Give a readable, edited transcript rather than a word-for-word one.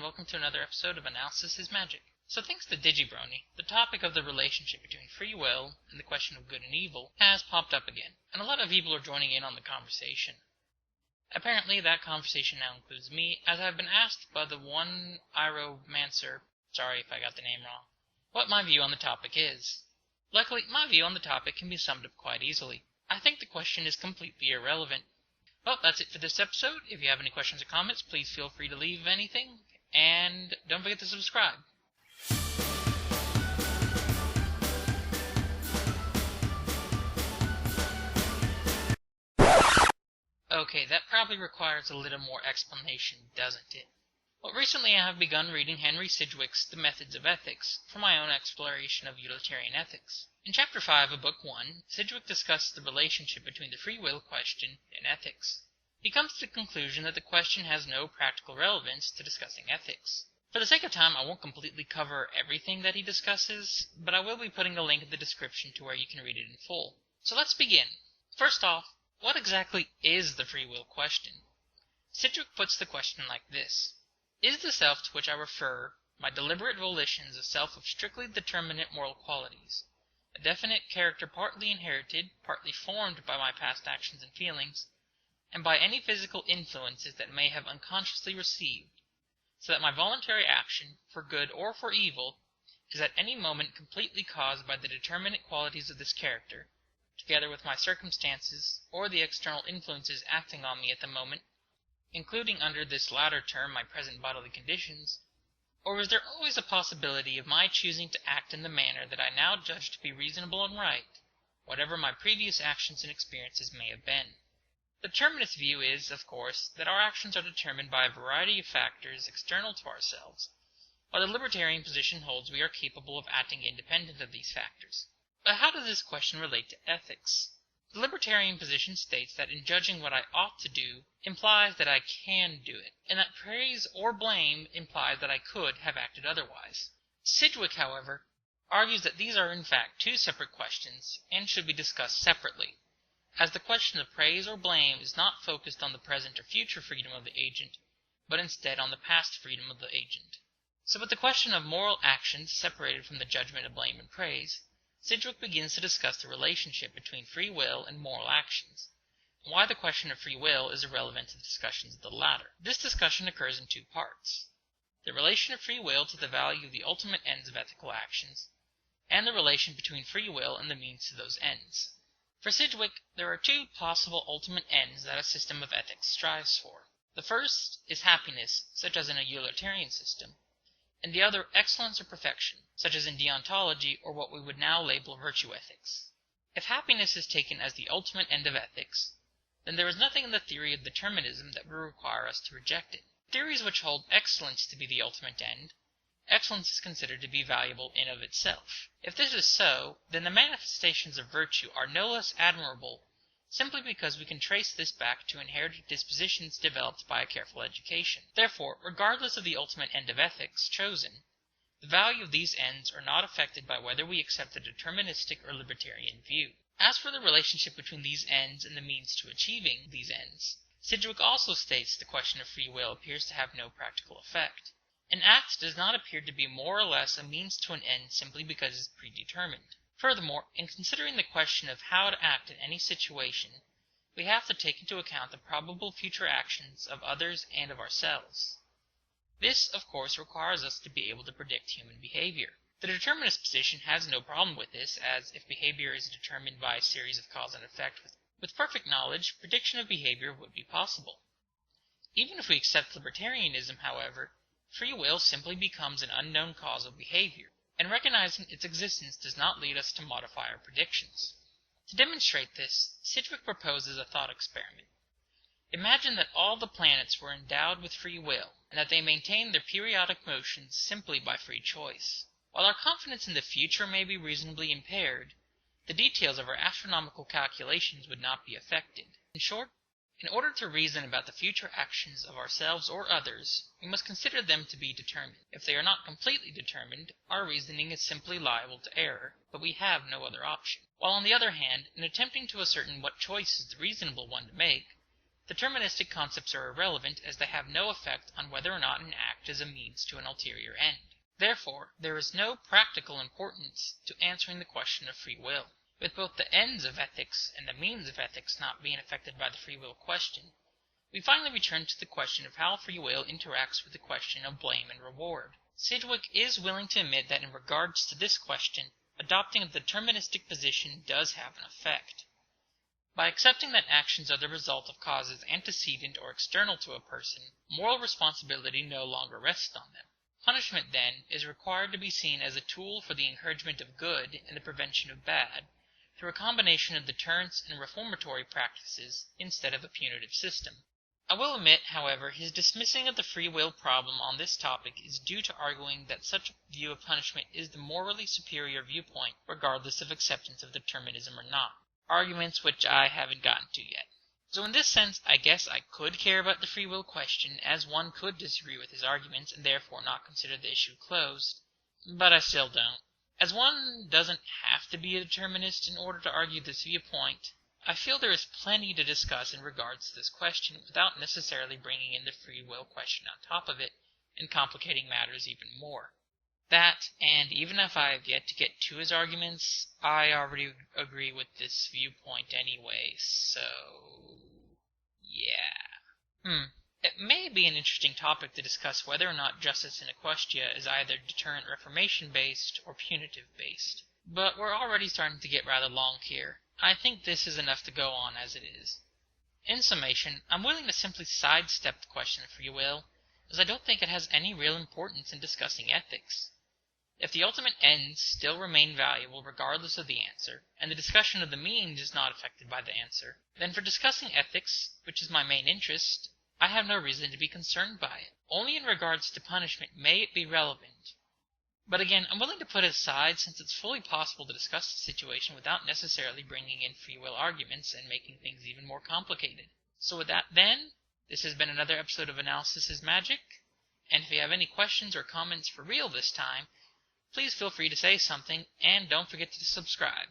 welcome to another episode of Analysis is Magic. So thanks to Digibrony, the topic of the relationship between free will and the question of good and evil has popped up again, and a lot of people are joining in on the conversation. Apparently that conversation now includes me, as I've been asked by the one Iromancer, sorry if I got the name wrong, what my view on the topic is. Luckily, my view on the topic can be summed up quite easily. I think the question is completely irrelevant. Well, that's it for this episode. If you have any questions or comments, please feel free to leave anything, and don't forget to subscribe. Okay, that probably requires a little more explanation, doesn't it? Well, recently I have begun reading Henry Sidgwick's The Methods of Ethics for my own exploration of utilitarian ethics. In Chapter 5 of Book 1, Sidgwick discusses the relationship between the free will question and ethics. He comes to the conclusion that the question has no practical relevance to discussing ethics. For the sake of time, I won't completely cover everything that he discusses, but I will be putting a link in the description to where you can read it in full. So let's begin. First off, what exactly is the free will question? Sidgwick puts the question like this. Is the self to which I refer, my deliberate volitions, a self of strictly determinate moral qualities, a definite character partly inherited, partly formed by my past actions and feelings, and by any physical influences that may have unconsciously received, so that my voluntary action, for good or for evil, is at any moment completely caused by the determinate qualities of this character, together with my circumstances, or the external influences acting on me at the moment, including under this latter term my present bodily conditions, or is there always a possibility of my choosing to act in the manner that I now judge to be reasonable and right, whatever my previous actions and experiences may have been? The determinist view is, of course, that our actions are determined by a variety of factors external to ourselves, while the libertarian position holds we are capable of acting independent of these factors. But how does this question relate to ethics? The libertarian position states that in judging what I ought to do implies that I can do it, and that praise or blame implies that I could have acted otherwise. Sidgwick, however, argues that these are in fact two separate questions and should be discussed separately, as the question of praise or blame is not focused on the present or future freedom of the agent, but instead on the past freedom of the agent. So with the question of moral actions separated from the judgment of blame and praise, Sidgwick begins to discuss the relationship between free will and moral actions, and why the question of free will is irrelevant to the discussions of the latter. This discussion occurs in two parts: the relation of free will to the value of the ultimate ends of ethical actions, and the relation between free will and the means to those ends. For Sidgwick, there are two possible ultimate ends that a system of ethics strives for. The first is happiness, such as in a utilitarian system, and the other excellence or perfection, such as in deontology or what we would now label virtue ethics. If happiness is taken as the ultimate end of ethics, then there is nothing in the theory of determinism that would require us to reject it. Theories which hold excellence to be the ultimate end, excellence is considered to be valuable in of itself. If this is so, then the manifestations of virtue are no less admirable simply because we can trace this back to inherited dispositions developed by a careful education. Therefore, regardless of the ultimate end of ethics chosen, the value of these ends are not affected by whether we accept the deterministic or libertarian view. As for the relationship between these ends and the means to achieving these ends, Sidgwick also states the question of free will appears to have no practical effect. An act does not appear to be more or less a means to an end simply because it is predetermined. Furthermore, in considering the question of how to act in any situation, we have to take into account the probable future actions of others and of ourselves. This, of course, requires us to be able to predict human behavior. The determinist position has no problem with this, as if behavior is determined by a series of cause and effect with perfect knowledge, prediction of behavior would be possible. Even if we accept libertarianism, however, free will simply becomes an unknown cause of behavior, and recognizing its existence does not lead us to modify our predictions. To demonstrate this, Sidgwick proposes a thought experiment. Imagine that all the planets were endowed with free will, and that they maintained their periodic motions simply by free choice. While our confidence in the future may be reasonably impaired, the details of our astronomical calculations would not be affected. In short, in order to reason about the future actions of ourselves or others, we must consider them to be determined. If they are not completely determined, our reasoning is simply liable to error, but we have no other option. While on the other hand, in attempting to ascertain what choice is the reasonable one to make, Deterministic concepts are irrelevant as they have no effect on whether or not an act is a means to an ulterior end. Therefore, there is no practical importance to answering the question of free will. With both the ends of ethics and the means of ethics not being affected by the free will question, we finally return to the question of how free will interacts with the question of blame and reward. Sidgwick is willing to admit that in regards to this question, adopting a deterministic position does have an effect. By accepting that actions are the result of causes antecedent or external to a person, moral responsibility no longer rests on them. Punishment, then, is required to be seen as a tool for the encouragement of good and the prevention of bad, through a combination of deterrence and reformatory practices instead of a punitive system. I will admit, however, his dismissing of the free will problem on this topic is due to arguing that such a view of punishment is the morally superior viewpoint, regardless of acceptance of determinism or not. Arguments which I haven't gotten to yet. So in this sense, I guess I could care about the free will question, as one could disagree with his arguments and therefore not consider the issue closed, but I still don't. As one doesn't have to be a determinist in order to argue this viewpoint, I feel there is plenty to discuss in regards to this question without necessarily bringing in the free will question on top of it and complicating matters even more. That, and even if I have yet to get to his arguments, I already agree with this viewpoint anyway, so yeah. It may be an interesting topic to discuss whether or not justice in equestria is either deterrent reformation-based or punitive-based. But we're already starting to get rather long here. I think this is enough to go on as it is. In summation, I'm willing to simply sidestep the question of free will, as I don't think it has any real importance in discussing ethics. If the ultimate ends still remain valuable regardless of the answer, and the discussion of the means is not affected by the answer, then for discussing ethics, which is my main interest, I have no reason to be concerned by it. Only in regards to punishment may it be relevant. But again, I'm willing to put it aside since it's fully possible to discuss the situation without necessarily bringing in free will arguments and making things even more complicated. So with that then, this has been another episode of Analysis is Magic, and if you have any questions or comments for real this time, please feel free to say something, and don't forget to subscribe.